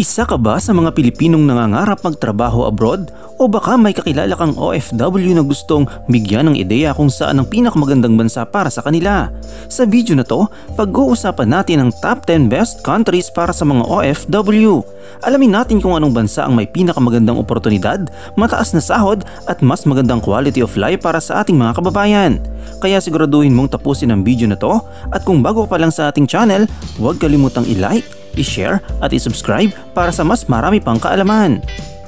Isa ka ba sa mga Pilipinong nangangarap magtrabaho abroad? O baka may kakilala kang OFW na gustong bigyan ng ideya kung saan ang pinakamagandang bansa para sa kanila? Sa video na to, pag-uusapan natin ang top 10 best countries para sa mga OFW. Alamin natin kung anong bansa ang may pinakamagandang oportunidad, mataas na sahod at mas magandang quality of life para sa ating mga kababayan. Kaya siguraduhin mong tapusin ang video na to, at kung bago ka pa lang sa ating channel, huwag kalimutang i-like, i-share at i-subscribe para sa mas marami pang kaalaman.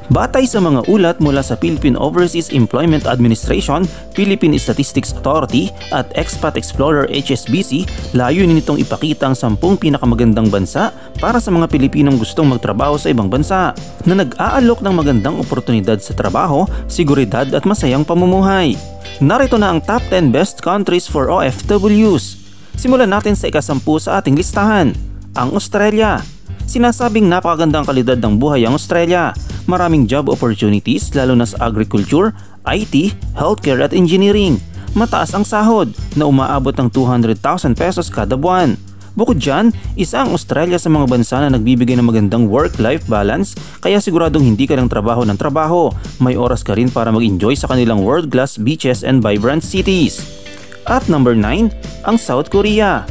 Batay sa mga ulat mula sa Philippine Overseas Employment Administration, Philippine Statistics Authority at Expat Explorer HSBC, layunin nitong ipakita ang 10 pinakamagandang bansa para sa mga Pilipinong gustong magtrabaho sa ibang bansa na nag-aalok ng magandang oportunidad sa trabaho, seguridad at masayang pamumuhay. Narito na ang top 10 best countries for OFWs. Simulan natin sa ika-10 sa ating listahan. Ang Australia. Sinasabing napakagandang kalidad ng buhay ang Australia. Maraming job opportunities lalo na sa agriculture, IT, healthcare at engineering. Mataas ang sahod na umaabot ng 200,000 pesos kada buwan. Bukod dyan, isa ang Australia sa mga bansa na nagbibigay ng magandang work-life balance, kaya siguradong hindi ka lang trabaho ng trabaho. May oras ka rin para mag-enjoy sa kanilang world-class beaches and vibrant cities. At number 9, ang South Korea.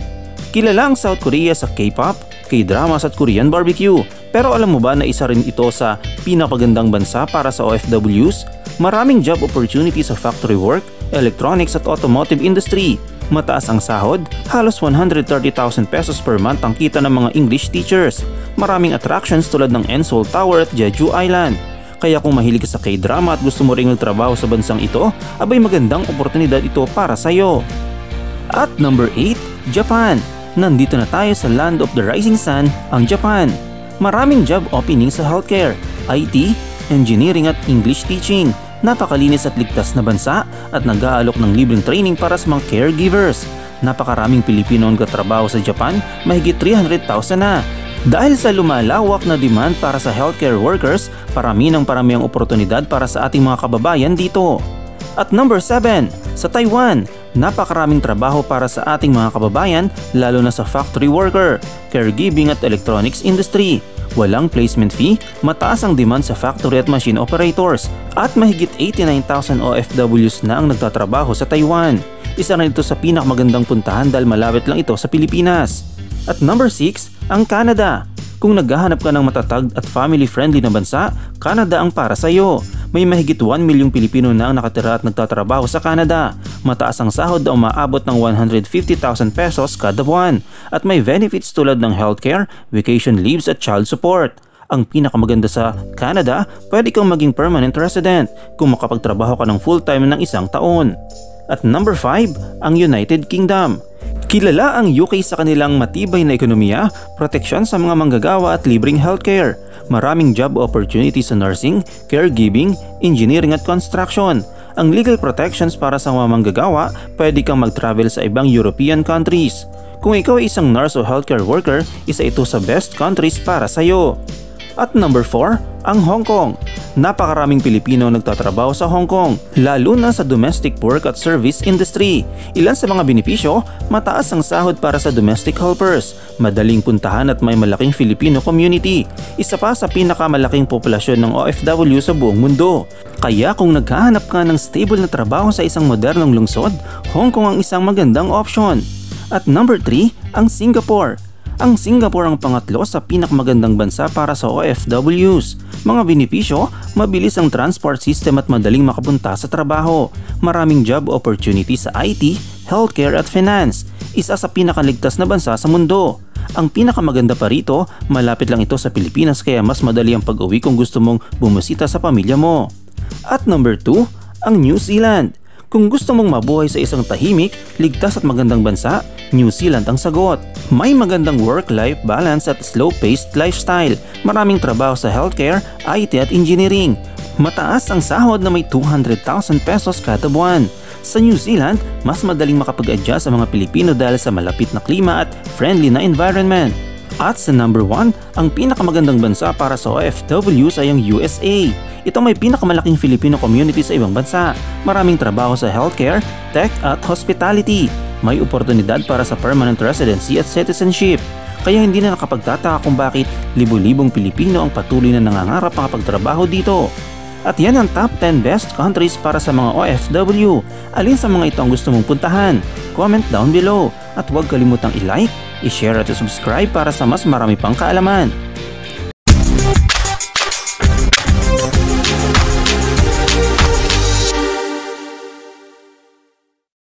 Kilala ang South Korea sa K-pop, K-dramas at Korean barbecue. Pero alam mo ba na isa rin ito sa pinakagandang bansa para sa OFWs? Maraming job opportunities sa factory work, electronics at automotive industry. Mataas ang sahod, halos 130,000 pesos per month ang kita ng mga English teachers. Maraming attractions tulad ng Ensol Tower at Jeju Island. Kaya kung mahilig ka sa K-drama at gusto mo ring magtrabaho sa bansang ito, abay magandang oportunidad ito para sa iyo. At number 8, Japan. Nandito na tayo sa land of the rising sun, ang Japan. Maraming job openings sa healthcare, IT, engineering at English teaching. Napakalinis at ligtas na bansa at nag-aalok ng libreng training para sa mga caregivers. Napakaraming Pilipino ang katrabaho sa Japan, mahigit 300,000 na. Dahil sa lumalawak na demand para sa healthcare workers, parami ang oportunidad para sa ating mga kababayan dito. At number 7, sa Taiwan. Napakaraming trabaho para sa ating mga kababayan, lalo na sa factory worker, caregiving at electronics industry. Walang placement fee, mataas ang demand sa factory at machine operators, at mahigit 89,000 OFWs na ang nagtatrabaho sa Taiwan. Isa na ito sa pinakamagandang puntahan dahil malapit lang ito sa Pilipinas. At number 6, ang Canada. Kung naghahanap ka ng matatag at family-friendly na bansa, Canada ang para sa iyo. May mahigit 1 milyong Pilipino na ang nakatira at nagtatrabaho sa Canada. Mataas ang sahod na umaabot ng 150,000 pesos kada buwan. At may benefits tulad ng healthcare, vacation leaves at child support. Ang pinakamaganda sa Canada, pwede kang maging permanent resident kung makapagtrabaho ka ng full-time ng 1 taon. At number 5, ang United Kingdom. Kilala ang UK sa kanilang matibay na ekonomiya, proteksyon sa mga manggagawa at libreng healthcare. Maraming job opportunities sa nursing, caregiving, engineering at construction. Ang legal protections para sa mga manggagawa, pwede kang mag-travel sa ibang European countries. Kung ikaw ay isang nurse o healthcare worker, isa ito sa best countries para sa iyo. At number 4, ang Hong Kong. Napakaraming Pilipino nagtatrabaho sa Hong Kong, lalo na sa domestic work at service industry. Ilan sa mga benepisyo, mataas ang sahod para sa domestic helpers, madaling puntahan at may malaking Filipino community. Isa pa sa pinakamalaking populasyon ng OFW sa buong mundo. Kaya kung naghahanap ka ng stable na trabaho sa isang modernong lungsod, Hong Kong ang isang magandang option. At number 3, ang Singapore. Ang Singapore ang pangatlo sa pinakamagandang bansa para sa OFWs. Mga benepisyo, mabilis ang transport system at madaling makapunta sa trabaho. Maraming job opportunities sa IT, healthcare at finance. Isa sa pinakaligtas na bansa sa mundo. Ang pinakamaganda pa rito, malapit lang ito sa Pilipinas kaya mas madali ang pag-uwi kung gusto mong bumisita sa pamilya mo. At number 2, ang New Zealand. Kung gusto mong mabuhay sa isang tahimik, ligtas at magandang bansa, New Zealand ang sagot. May magandang work-life balance at slow-paced lifestyle. Maraming trabaho sa healthcare, IT at engineering. Mataas ang sahod na may 200,000 pesos kada buwan. Sa New Zealand, mas madaling makapag-adjust sa mga Pilipino dahil sa malapit na klima at friendly na environment. At sa number 1, ang pinakamagandang bansa para sa OFWs ay ang USA. Ito may pinakamalaking Filipino community sa ibang bansa. Maraming trabaho sa healthcare, tech at hospitality. May oportunidad para sa permanent residency at citizenship. Kaya hindi na nakapagtataka kung bakit libo-libong Pilipino ang patuloy na nangangarap makapagtrabaho dito. At yan ang top 10 best countries para sa mga OFW. Alin sa mga ito ang gusto mong puntahan? Comment down below at huwag kalimutang i-like, i-share at i-subscribe para sa mas marami pang kaalaman.